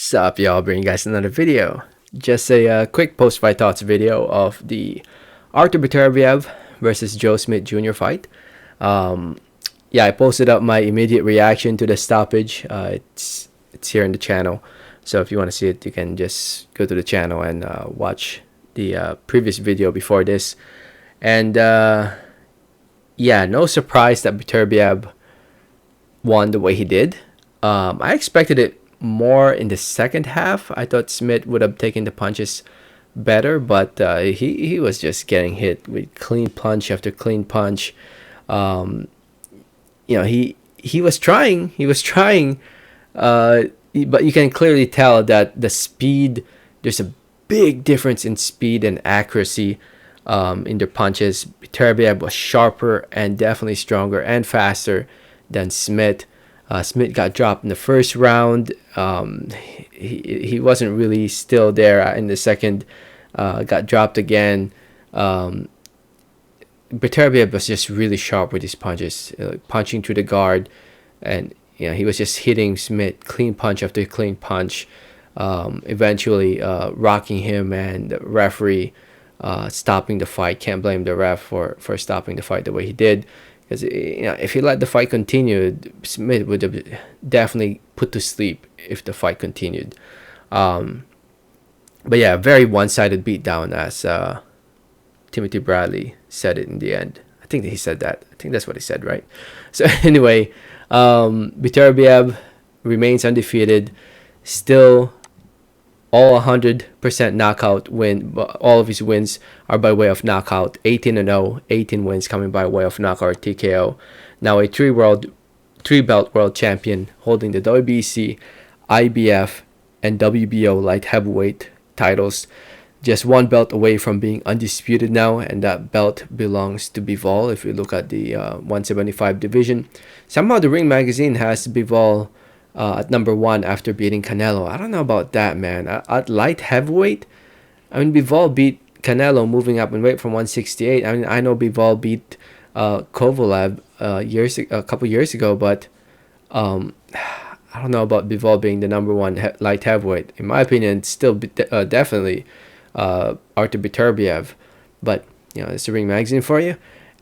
Sup, y'all? Bringing you guys another video. Just a quick post-fight thoughts video of the Artur Beterbiev versus Joe Smith Jr. fight. Yeah, I posted up my immediate reaction to the stoppage. It's here in the channel, so if you want to see it, you can just go to the channel and watch the previous video before this. And yeah, no surprise that Beterbiev won the way he did. I expected it more in the second half. I thought Smith would have taken the punches better, but he was just getting hit with clean punch after clean punch. He was trying, but you can clearly tell that the speed, there's a big difference in speed and accuracy in their punches. Beterbiev was sharper and definitely stronger and faster than Smith. Smith got dropped in the first round. He wasn't really still there in the second. Got dropped again. Beterbiev was just really sharp with his punches, punching through the guard, and he was just hitting Smith clean punch after clean punch. Eventually rocking him, and the referee stopping the fight. Can't blame the ref for stopping the fight the way he did. Because if he let the fight continue, Smith would have definitely put to sleep if the fight continued. But yeah, very one-sided beatdown, as Timothy Bradley said it in the end. I think that he said that. I think that's what he said, right? So anyway, Beterbiev remains undefeated, still all 100% knockout win. All of his wins are by way of knockout. 18-0, 18 wins coming by way of knockout TKO. Now a three-belt world champion, holding the WBC, IBF, and WBO light heavyweight titles. Just one belt away from being undisputed now, and that belt belongs to Bivol. If you look at the 175 division, somehow the Ring magazine has Bivol at number 1 after beating Canelo. I don't know about that, man. At light heavyweight, I mean, Bivol beat Canelo moving up in weight from 168. I mean, I know Bivol beat Kovalev a couple years ago, but I don't know about Bivol being the number 1 light heavyweight. In my opinion, it's still definitely Artur Beterbiev, but it's the Ring magazine for you.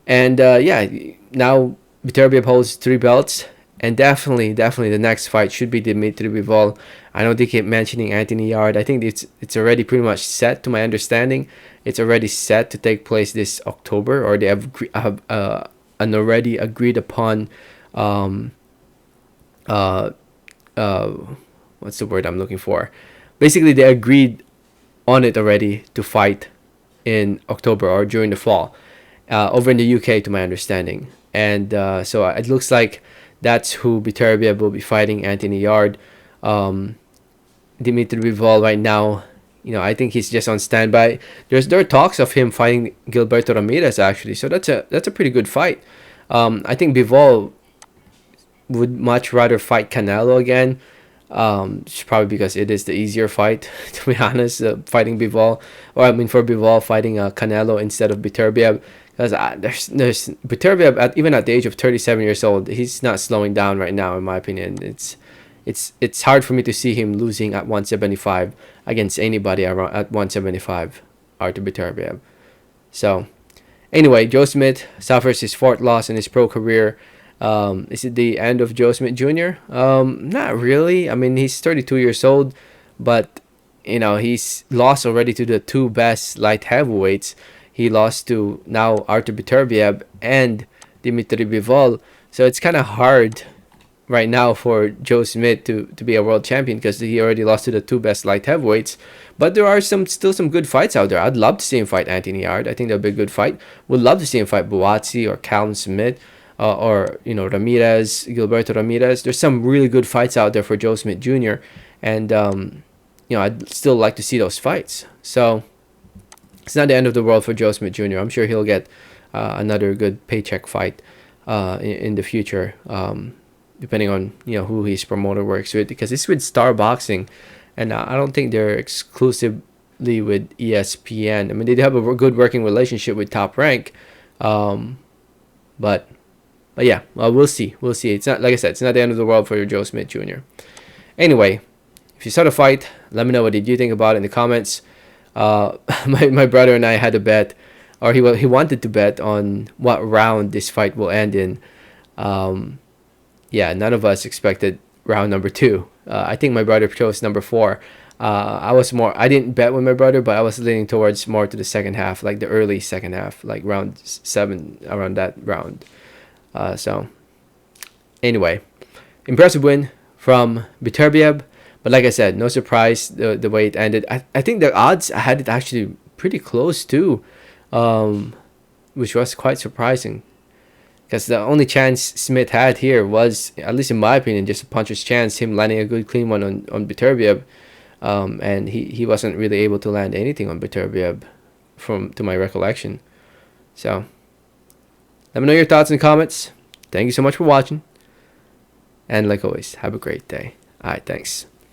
And yeah, now Beterbiev holds 3 belts. And definitely the next fight should be Dmitry Bivol. I know they keep mentioning Anthony Yarde. I think it's already pretty much set, to my understanding. It's already set to take place this October, or they have an already agreed upon what's the word I'm looking for? Basically, they agreed on it already to fight in October or during the fall, over in the UK, to my understanding. And so it looks like that's who Beterbiev will be fighting, Anthony Yarde. Dmitry Bivol right now, I think he's just on standby. There are talks of him fighting Gilberto Ramirez, actually, so that's a pretty good fight. I think Bivol would much rather fight Canelo again. It's probably because it is the easier fight, to be honest, fighting Bivol, or I mean for Bivol fighting Canelo instead of Beterbiev. Because there's Beterbiev, even at the age of 37 years old, he's not slowing down right now, in my opinion. It's hard for me to see him losing at 175 against anybody around at 175, Artur Beterbiev. So anyway, Joe Smith suffers his 4th loss in his pro career. Is it the end of Joe Smith Jr.? Not really. I mean, he's 32 years old, but he's lost already to the 2 best light heavyweights. He lost to now Artur Beterbiev and Dmitry Bivol. So it's kind of hard right now for Joe Smith to be a world champion, because he already lost to the 2 best light heavyweights. But there are still some good fights out there. I'd love to see him fight Anthony Yarde. I think that would be a good fight. Would love to see him fight Buatsi or Callum Smith, or Ramirez, Gilberto Ramirez. There's some really good fights out there for Joe Smith Jr. And I'd still like to see those fights. So it's not the end of the world for Joe Smith Jr. I'm sure he'll get another good paycheck fight in the future, depending on who his promoter works with, because it's with Star Boxing, and I don't think they're exclusively with ESPN. I mean, they have a good working relationship with Top Rank, but we'll see. It's not, like I said, it's not the end of the world for Joe Smith Jr. Anyway, if you saw the fight, let me know what did you think about it in the comments. My brother and I had a bet, or he wanted to bet on what round this fight will end in. Yeah, none of us expected round number 2. I think my brother chose number 4. I didn't bet with my brother, but I was leaning towards more to the second half, like the early second half, like round 7, around that round. So anyway, impressive win from Beterbiev. But like I said, no surprise the way it ended. I think the odds, I had it actually pretty close too, which was quite surprising. Because the only chance Smith had here was, at least in my opinion, just a puncher's chance, him landing a good clean one on Beterbiev. And he wasn't really able to land anything on Beterbiev to my recollection. So let me know your thoughts in the comments. Thank you so much for watching. And like always, have a great day. Alright, thanks.